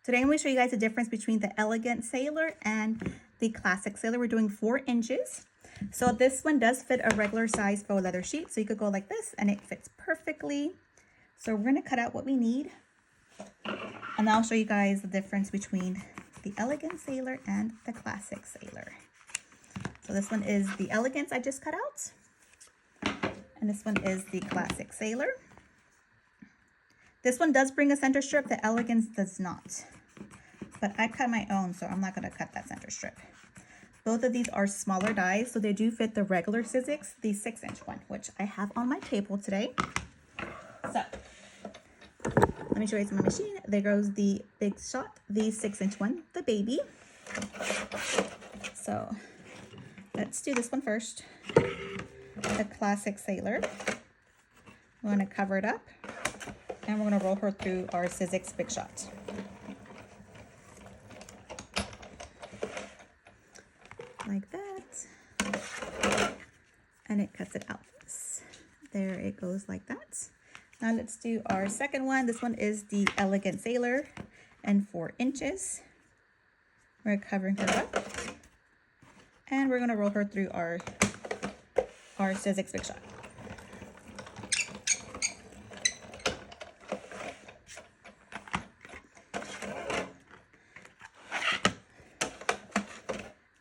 Today I'm going to show you guys the difference between the Elegant Sailor and the Classic Sailor. We're doing 4 inches. So this one does fit a regular size faux leather sheet. So you could go like this and it fits perfectly. So we're going to cut out what we need. And I'll show you guys the difference between the Elegant Sailor and the Classic Sailor. So this one is the Elegance I just cut out. And this one is the Classic Sailor. This one does bring a center strip, the Elegance does not. But I cut my own, so I'm not going to cut that center strip. Both of these are smaller dies, so they do fit the regular Sizzix, the 6-inch one, which I have on my table today. So, let me show you my machine. There goes the Big Shot, the 6-inch one, the baby. So, let's do this one first. The Classic Sailor. We're going to cover it up. And we're going to roll her through our Sizzix Big Shot. Like that. And it cuts it out. There it goes like that. Now let's do our second one. This one is the Elegant Sailor and 4 inches. We're covering her up. And we're going to roll her through our Sizzix Big Shot.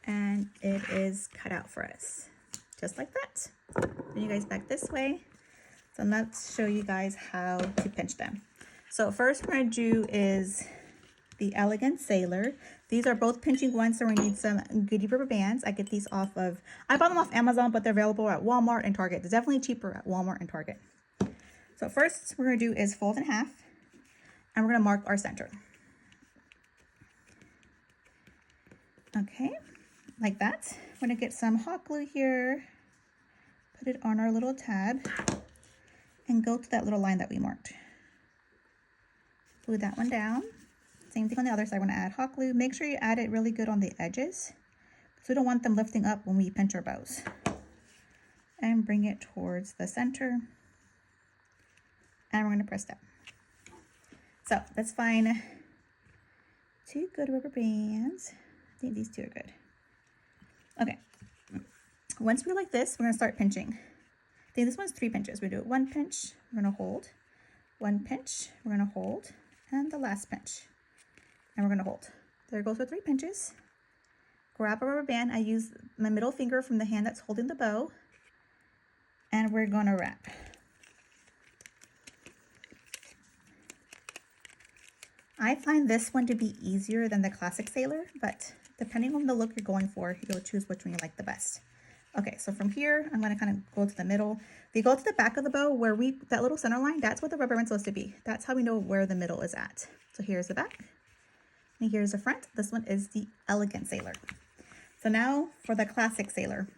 And it is cut out for us, just like that. Bring you guys back this way. So let's show you guys how to pinch them. So first we're going to do is the Elegant Sailor. These are both pinching ones, so we need some goody rubber bands. I get these off of, I bought them off Amazon, but they're available at Walmart and Target. They're definitely cheaper at Walmart and Target. So first we're going to do is fold in half, and we're going to mark our center. Okay. Like that. We're going to get some hot glue here, put it on our little tab, and go to that little line that we marked. Glue that one down. Same thing on the other side. We're going to add hot glue. Make sure you add it really good on the edges, because we don't want them lifting up when we pinch our bows. And bring it towards the center. And we're going to press down. So let's find 2 good rubber bands. I think these 2 are good. Okay, once we're like this, we're going to start pinching. I think this one's 3 pinches. We do it 1 pinch, we're going to hold, 1 pinch, we're going to hold, and the last pinch, and we're going to hold. There goes our 3 pinches. Grab a rubber band. I use my middle finger from the hand that's holding the bow, and we're going to wrap. I find this one to be easier than the Classic Sailor, but depending on the look you're going for, you'll choose which one you like the best. Okay, so from here, I'm going to kind of go to the middle. If you go to the back of the bow, where that little center line, that's what the rubber band's supposed to be. That's how we know where the middle is at. So here's the back, and here's the front. This one is the Elegant Sailor. So now for the Classic Sailor,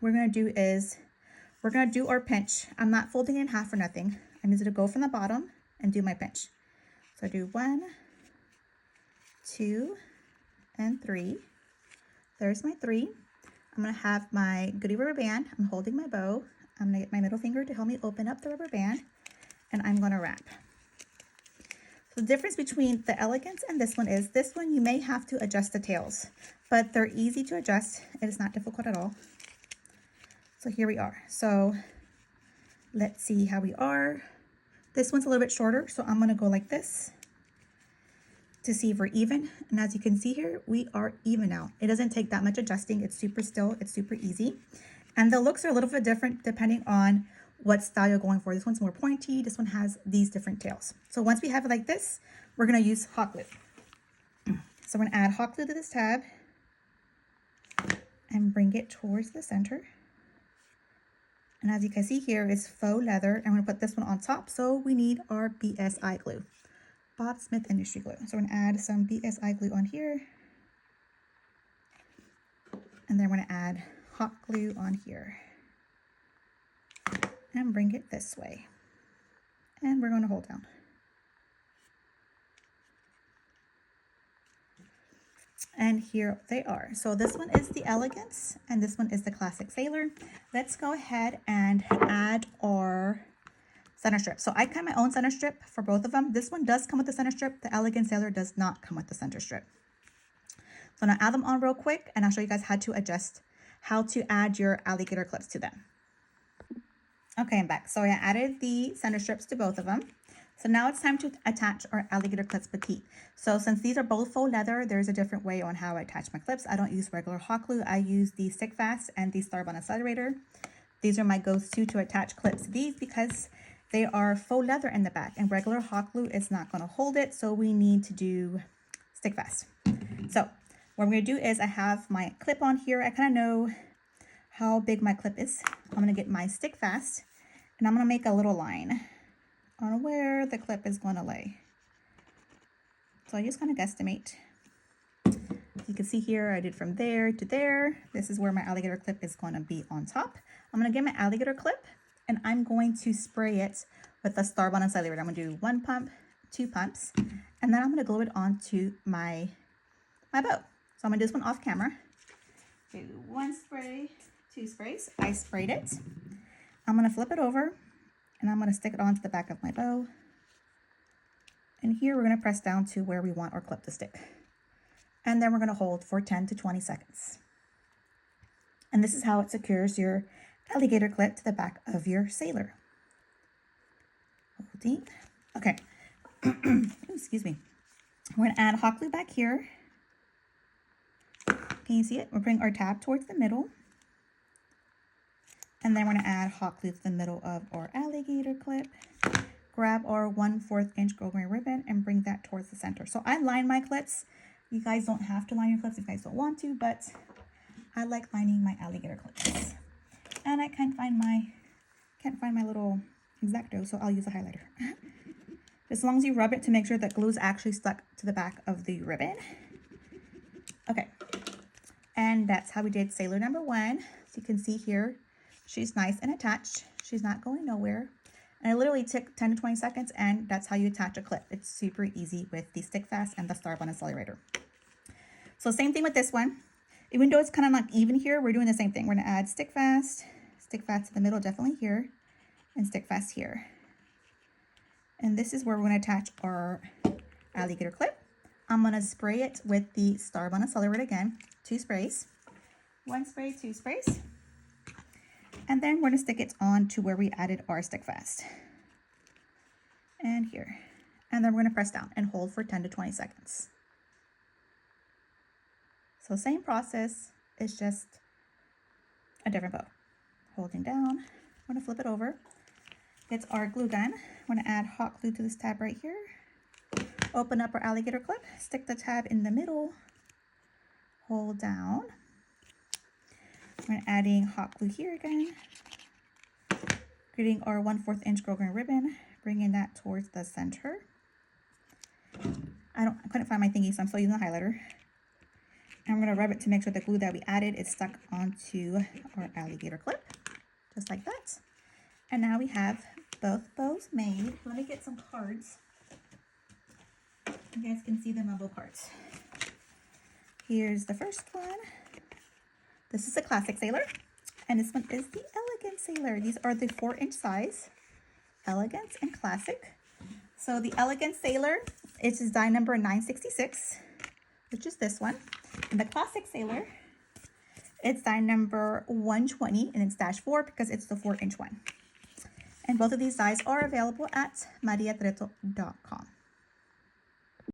we're going to do our pinch. I'm not folding it in half or nothing. I'm just going to go from the bottom and do my pinch. So I do 1, 2, and 3. There's my 3. I'm going to have my goody rubber band. I'm holding my bow. I'm going to get my middle finger to help me open up the rubber band, and I'm going to wrap. So the difference between the Elegance and this one is, this one you may have to adjust the tails, but they're easy to adjust. It is not difficult at all. So here we are. So let's see how we are. This one's a little bit shorter, so I'm going to go like this to see if we're even. And as you can see here, we are even now. It doesn't take that much adjusting. It's super still. It's super easy. And the looks are a little bit different depending on what style you're going for. This one's more pointy. This one has these different tails. So once we have it like this, we're going to use hot glue. So we're going to add hot glue to this tab and bring it towards the center. And as you can see here, it's faux leather. I'm going to put this one on top. So we need our BSI glue. Bob Smith Industry Glue. So we're going to add some BSI glue on here. And then we're going to add hot glue on here. And bring it this way. And we're going to hold down. And here they are. So this one is the Elegance and this one is the Classic Sailor. Let's go ahead and add our center strip. So I cut my own center strip for both of them. This one does come with the center strip. The Elegance Sailor does not come with the center strip. So I'm gonna add them on real quick, and I'll show you guys how to add your alligator clips to them. Okay, I'm back. So I added the center strips to both of them. So now it's time to attach our alligator clips boutique. So since these are both faux leather, there's a different way on how I attach my clips. I don't use regular hot glue. I use the Stick Fast and the Star-Bond Accelerator. These are my go-to to attach clips to these because they are faux leather in the back, and regular hot glue is not going to hold it. So we need to do Stick Fast. So what I'm going to do is I have my clip on here. I kind of know how big my clip is. I'm going to get my Stick Fast, and I'm going to make a little line on where the clip is going to lay. So I just kind of guesstimate. You can see here I did from there to there. This is where my alligator clip is going to be on top. I'm going to get my alligator clip, and I'm going to spray it with the Star-Bond Accelerator. I'm going to do 1 pump, 2 pumps, and then I'm going to glue it onto my bow. So I'm going to do this one off camera. Do 1 spray, 2 sprays. I sprayed it. I'm going to flip it over, and I'm going to stick it onto the back of my bow. And here we're going to press down to where we want our clip to stick. And then we're going to hold for 10 to 20 seconds. And this is how it secures your alligator clip to the back of your sailor. Holding. Okay. Excuse me. We're going to add hot glue back here. Can you see it? We'll bring our tab towards the middle. And then we're going to add hot glue to the middle of our alligator clip. Grab our 1/4 inch gold grain ribbon and bring that towards the center. So I line my clips. You guys don't have to line your clips if you guys don't want to, but I like lining my alligator clips. And I can't find my little X-Acto, so I'll use a highlighter. As long as you rub it to make sure that glue is actually stuck to the back of the ribbon. Okay. And that's how we did sailor number 1. So you can see here, she's nice and attached. She's not going nowhere. And it literally took 10 to 20 seconds, and that's how you attach a clip. It's super easy with the Stick Fast and the Star-Bond Accelerator. So same thing with this one. Even though it's kind of not even here, we're doing the same thing. We're going to add Stick Fast to the middle, definitely here, and Stick Fast here. And this is where we're going to attach our alligator clip. I'm going to spray it with the Star-Bond Accelerator again. 2 sprays. 1 spray, 2 sprays. And then we're going to stick it on to where we added our Stick Fast. And here. And then we're going to press down and hold for 10 to 20 seconds. So same process, it's just a different bow. Holding down, I'm going to flip it over. It's our glue gun. I'm going to add hot glue to this tab right here. Open up our alligator clip, stick the tab in the middle, hold down. We're adding hot glue here again. Getting our 1/4 inch gold grain ribbon, bringing that towards the center. I couldn't find my thingy, so I'm still using the highlighter. And I'm going to rub it to make sure the glue that we added is stuck onto our alligator clip, just like that. And now we have both bows made. Let me get some cards. You guys can see the mumble cards. Here's the first one. This is a classic sailor, and this one is the Elegance sailor. These are the 4-inch size, Elegance and classic. So the Elegance sailor, it's design number 966, which is this one. And the classic sailor, it's design number 120, and it's -4 because it's the 4-inch one. And both of these dies are available at mariatreto.com.